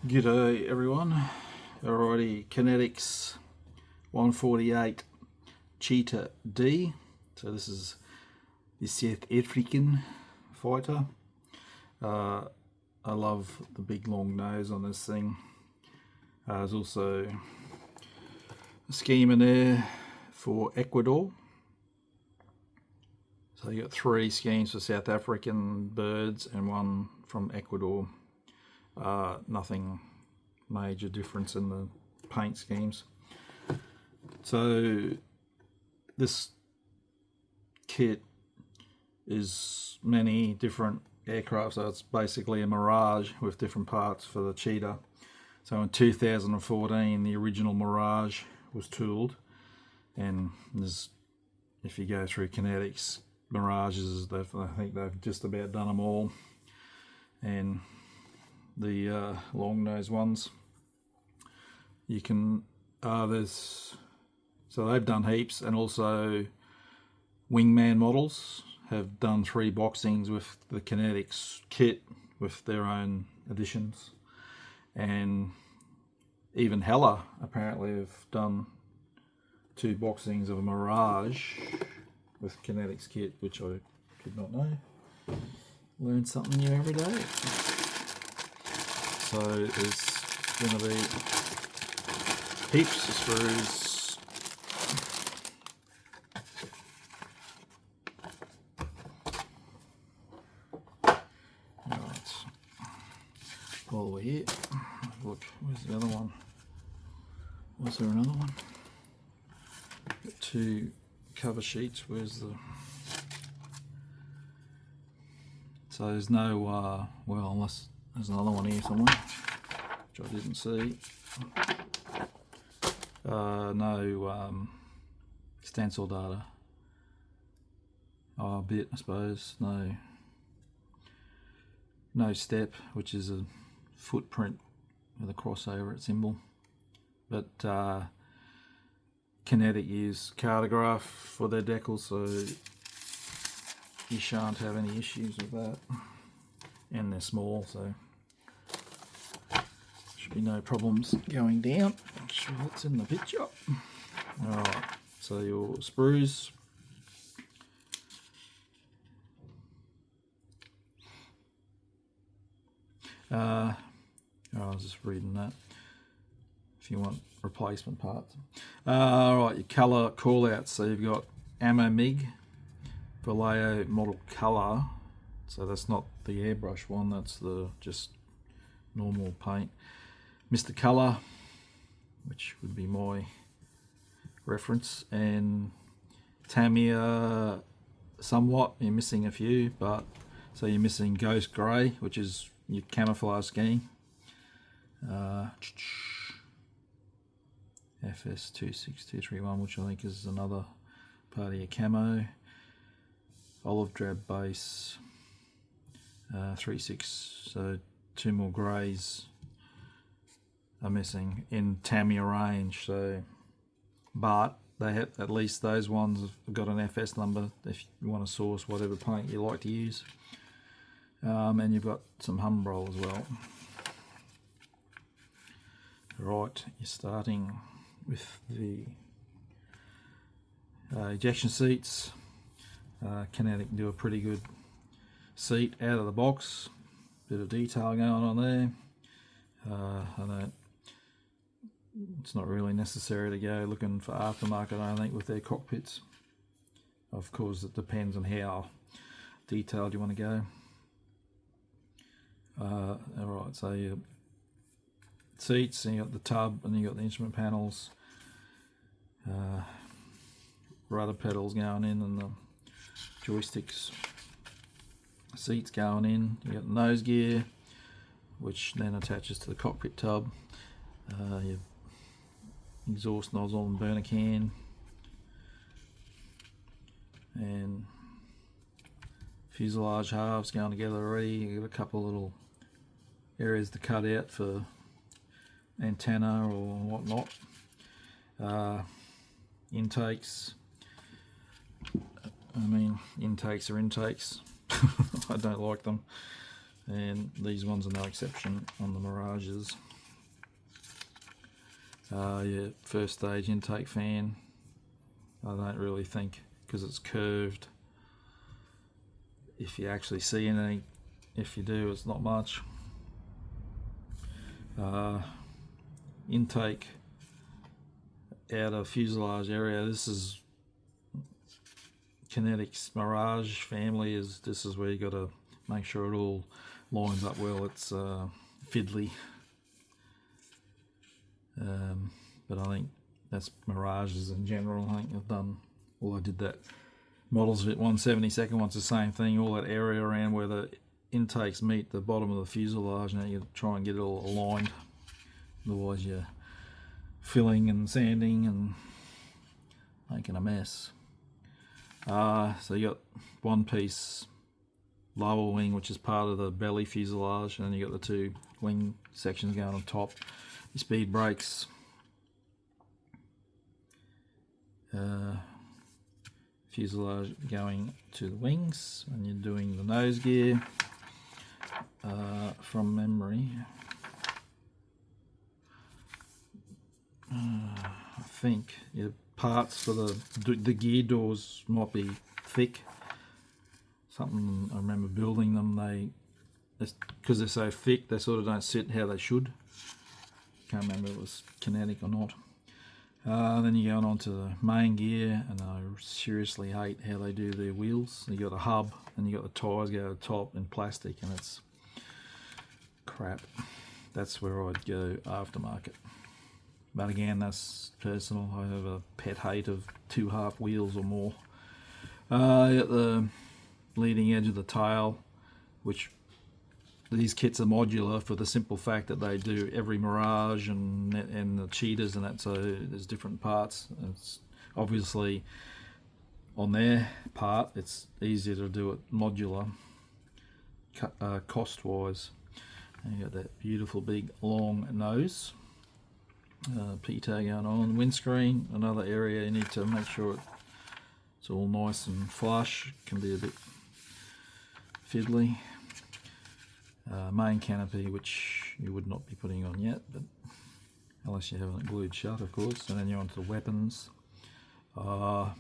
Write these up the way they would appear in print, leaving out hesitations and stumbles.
G'day everyone. Alrighty, Kinetic's 148 Cheetah D. So this is the South African fighter. I love the big long nose on this thing. There's also a scheme in there for Ecuador. So you got 3 schemes for South African birds and 1 from Ecuador. Nothing major difference in the paint schemes. So this kit is many different aircraft, so it's basically a Mirage with different parts for the Cheetah. So in 2014 the original Mirage was tooled, and there's, if you go through Kinetic's Mirages, I think they've just about done them all, and the long nose ones you can so they've done heaps, and also Wingman models have done 3 boxings with the Kinetics kit with their own additions, and even Hella apparently have done 2 boxings of a Mirage with Kinetics kit, which I did not know. Learn something new every day. So there's going to be heaps of screws. Right, all the way here. Look, where's the other one? Was there another one? Got 2 cover sheets. Where's the? So there's no well, unless there's another one here somewhere, which I didn't see. No stencil data. A bit, I suppose. No step, which is a footprint with a cross over its symbol. But Kinetic use cartograph for their decals, so you shan't have any issues with that. And they're small, so should be no problems going down. Make sure that's in the picture. Alright, so your sprues. I was just reading that. If you want replacement parts. Alright, your colour callouts. So you've got Ammo MiG, Vallejo model colour. So that's not the airbrush one, that's the just normal paint. Mr. Colour, which would be my reference, and Tamiya somewhat. You're missing a few, but so you're missing Ghost Grey, which is your camouflage scheme. FS26231, which I think is another part of your camo. Olive drab base. 3.6, so 2 more greys are missing in Tamiya range. So, but they have, at least those ones have got an FS number if you want to source whatever paint you like to use. And you've got some Humbrol as well. Right, you're starting with the ejection seats. Kinetic do a pretty good seat out of the box. Bit of detail going on there. It's not really necessary to go looking for aftermarket, I think, with their cockpits. Of course, it depends on how detailed you want to go. Alright, so your seats, and you got the tub, and you got the instrument panels, rudder pedals going in, and the joysticks, seats going in. You got the nose gear, which then attaches to the cockpit tub. Your exhaust nozzle and burner can, and fuselage halves going together already. You got a couple of little areas to cut out for antenna or whatnot. Intakes. I mean, intakes are intakes. I don't like them, and these ones are no exception on the Mirages. Yeah, first stage intake fan. I don't really think, because it's curved, if you actually see anything. If you do, it's not much. Intake outer fuselage area. This is Kinetic's Mirage family. This is where you got to make sure it all lines up well. It's fiddly, but I think that's Mirages in general. I think I've done, well, I did that models of it 1/72nd one's the same thing. All that area around where the intakes meet the bottom of the fuselage, now you try and get it all aligned, otherwise you're filling and sanding and making a mess. So you got one piece lower wing, which is part of the belly fuselage, and then you got the two wing sections going on top. Your speed brakes, fuselage going to the wings, and you're doing the nose gear. From memory, I think your parts for the gear doors might be thick. Something I remember building them, because they're so thick, they sort of don't sit how they should. Can't remember if it was Kinetic or not. Then you're going on to the main gear, and I seriously hate how they do their wheels. You got a hub, and you got the tyres go to the top in plastic, and it's crap. That's where I'd go aftermarket. But again, that's personal. I have a pet hate of 2.5 wheels or more. You got the leading edge of the tail, which these kits are modular for the simple fact that they do every Mirage and the Cheetahs and that, so there's different parts. It's obviously on their part, it's easier to do it modular, cost-wise. And you got that beautiful big long nose, P-tag going on. Windscreen, another area you need to make sure it's all nice and flush. It can be a bit fiddly. Main canopy, which you would not be putting on yet, but unless you haven't glued shut, of course. And then you're onto the weapons. I'm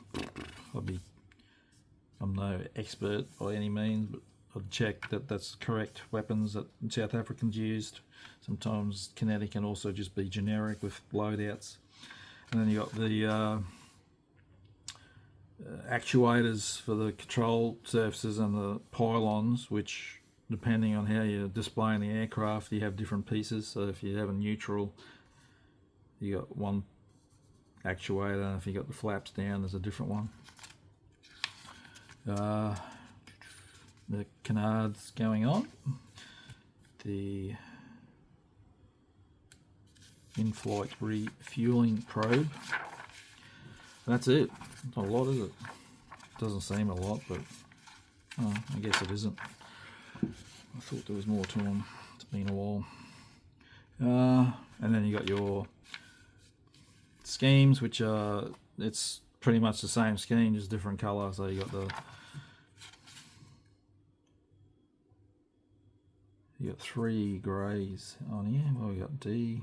no expert by any means, but I'd check that that's correct weapons that South Africans used. Sometimes Kinetic can also just be generic with loadouts. And then you got the actuators for the control surfaces and the pylons, which depending on how you're displaying the aircraft, you have different pieces. So if you have a neutral, you got one actuator, and if you got the flaps down, there's a different one. The canards going on, the in-flight refueling probe. That's it. Not a lot, is it? Doesn't seem a lot, but I guess it isn't. I thought there was more to them. It's been a while. And then you got your schemes, which are, it's pretty much the same scheme, just different colour. So you got 3 greys on here. Well, we got D.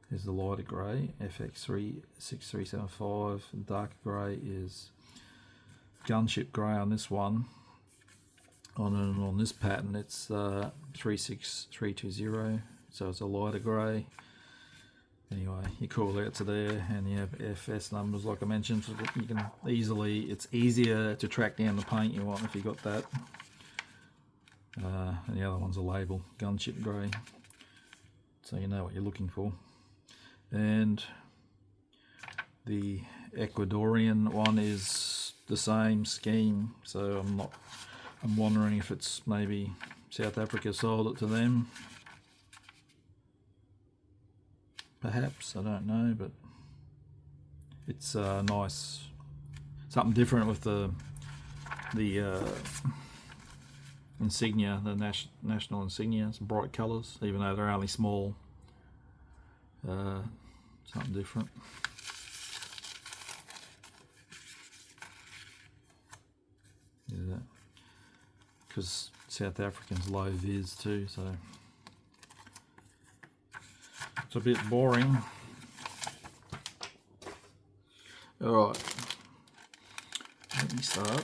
There's the lighter grey, FX6375. The darker grey is gunship grey on this one. On this pattern, it's 36320, so it's a lighter grey. Anyway, your call outs are there, and you have FS numbers, like I mentioned. So you can it's easier to track down the paint you want if you got that. And the other one's a label, gunship grey, so you know what you're looking for. And the Ecuadorian one is the same scheme, so I'm wondering if it's maybe South Africa sold it to them. Perhaps, I don't know, but it's nice, something different with the insignia, the national insignia. Some bright colours, even though they're only small. Something different. Because South Africans low vis too, so It's a bit boring. Alright, let me start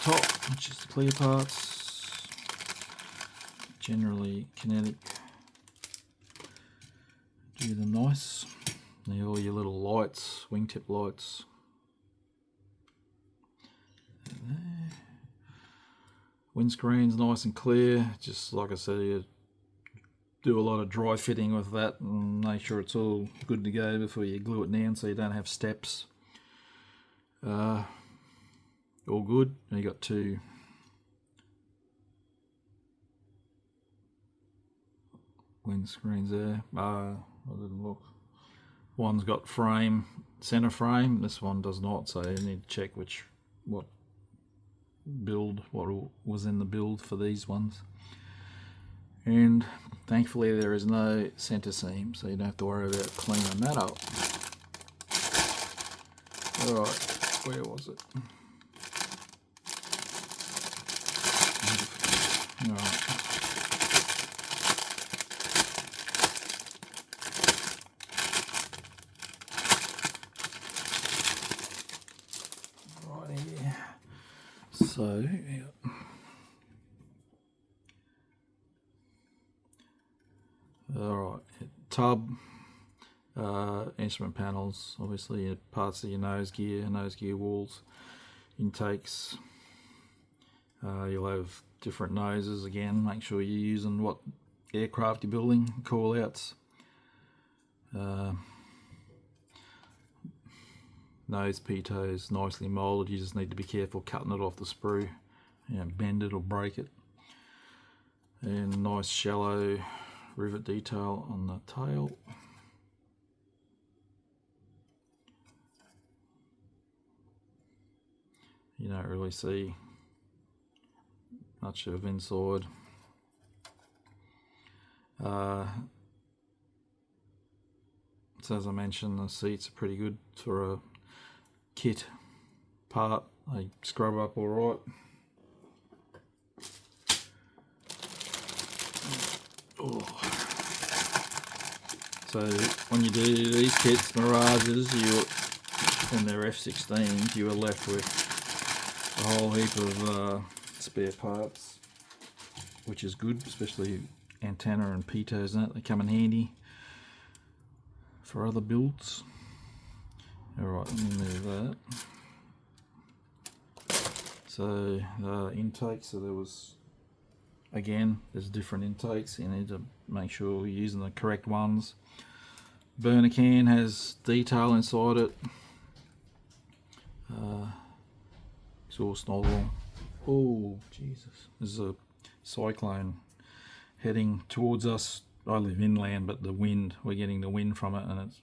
top, which is the clear parts, generally Kinetic. Do them nice. And all your little lights, wingtip lights. Windscreen's nice and clear, just like I said, you do a lot of dry fitting with that and make sure it's all good to go before you glue it down so you don't have steps. All good. And you got two windscreens there. I didn't look. One's got frame, center frame. This one does not, so you need to check what was in the build for these ones. And thankfully there is no center seam, so you don't have to worry about cleaning that up. Alright, where was it? Alright. Right here. So, yeah. Alright, tub, instrument panels, obviously parts of your nose gear walls, intakes. You'll have different noses again, make sure you're using what aircraft you're building, call outs. Nose pitos nicely moulded, you just need to be careful cutting it off the sprue, bend it or break it. And nice shallow rivet detail on the tail. You don't really see much of inside. So as I mentioned, the seats are pretty good for a kit part. They scrub up all right. Oh. So when you do these kits, Mirages, and their F-16s, you are left with a whole heap of spare parts, which is good, especially antenna and pitos and that. They come in handy for other builds. Alright, let me move that. So intake, so there was, again, there's different intakes, you need to make sure you're using the correct ones. Burner can has detail inside it. Exhaust nozzle. Oh Jesus, there's a cyclone heading towards us. I live inland, but the wind, we're getting the wind from it and it's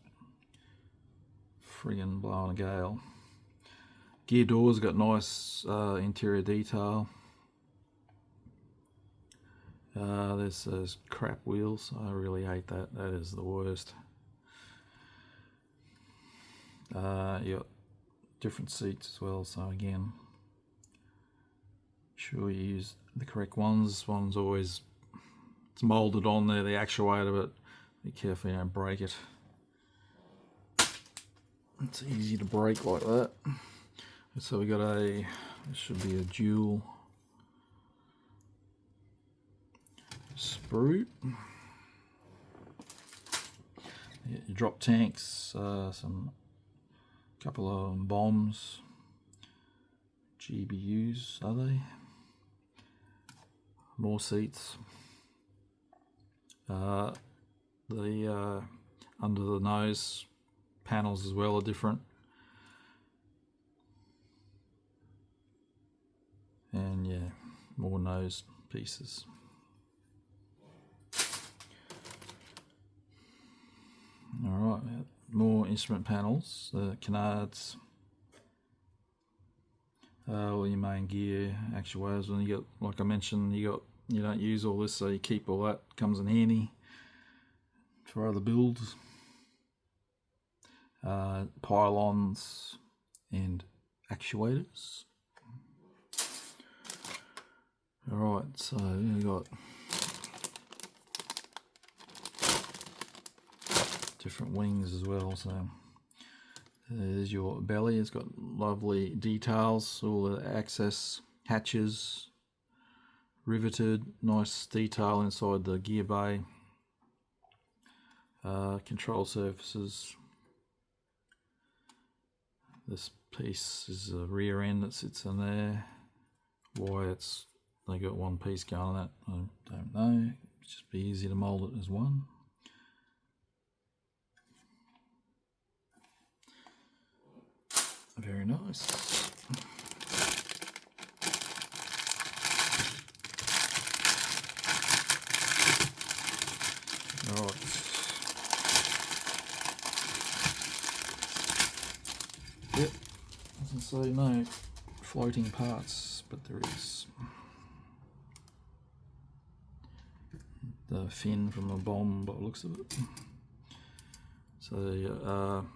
friggin' blowing a gale. Gear doors got nice interior detail. There's those crap wheels. I really hate that. That is the worst. You got different seats as well, so again, sure you use the correct ones. This one's always, it's moulded on there, the actuator, but be careful you don't break it. It's easy to break like that. So we got this should be a dual sprue. Yeah, your drop tanks, some couple of bombs, GBUs are they? More seats. The under the nose panels as well are different. And yeah, more nose pieces. Alright, more instrument panels, canards, all your main gear, actuators. When you got, like I mentioned, you don't use all this, so you keep all that, comes in handy for other builds. Pylons and actuators. Alright, so you got different wings as well. So there's your belly. It's got lovely details, all the access hatches riveted, nice detail inside the gear bay. Control surfaces. This piece is the rear end that sits in there. Why they got one piece going on that, I don't know. It'd just be easy to mould it as one. Very nice. All right. Yep, doesn't say no floating parts, but there is. The fin from a bomb by the looks of it. So,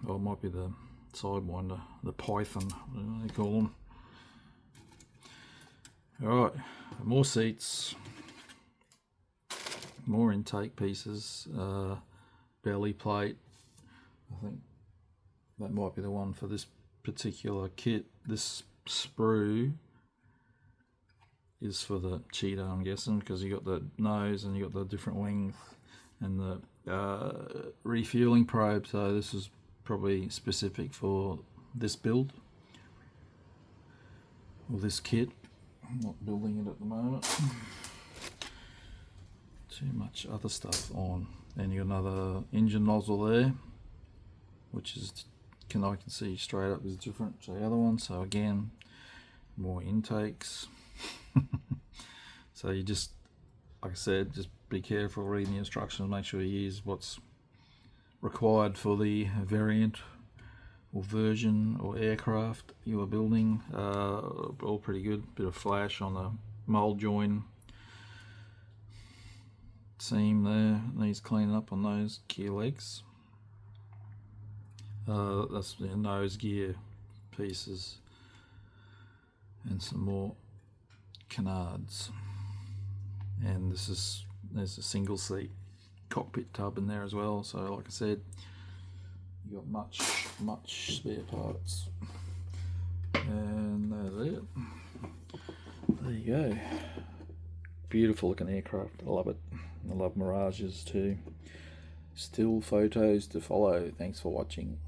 well, it might be the sidewinder, the python, what they call them. Alright, more seats, more intake pieces, belly plate. I think that might be the one for this particular kit. This sprue is for the Cheetah, I'm guessing, because you got the nose and you got the different wings and the refueling probe. So this is probably specific for this build or this kit. I'm not building it at the moment. Too much other stuff on. Then you got another engine nozzle there, which is I can see straight up is different to the other one. So again, more intakes. So you just, like I said, just be careful reading the instructions, make sure you use what's required for the variant or version or aircraft you are building. All pretty good. Bit of flash on the mold join seam there, needs cleaning up on those gear legs. That's the nose gear pieces and some more canards. And there's a single seat cockpit tub in there as well. So like I said, you got much spare parts. And that's it. There you go. Beautiful looking aircraft. I love it. I love Mirages too. Still photos to follow. Thanks for watching.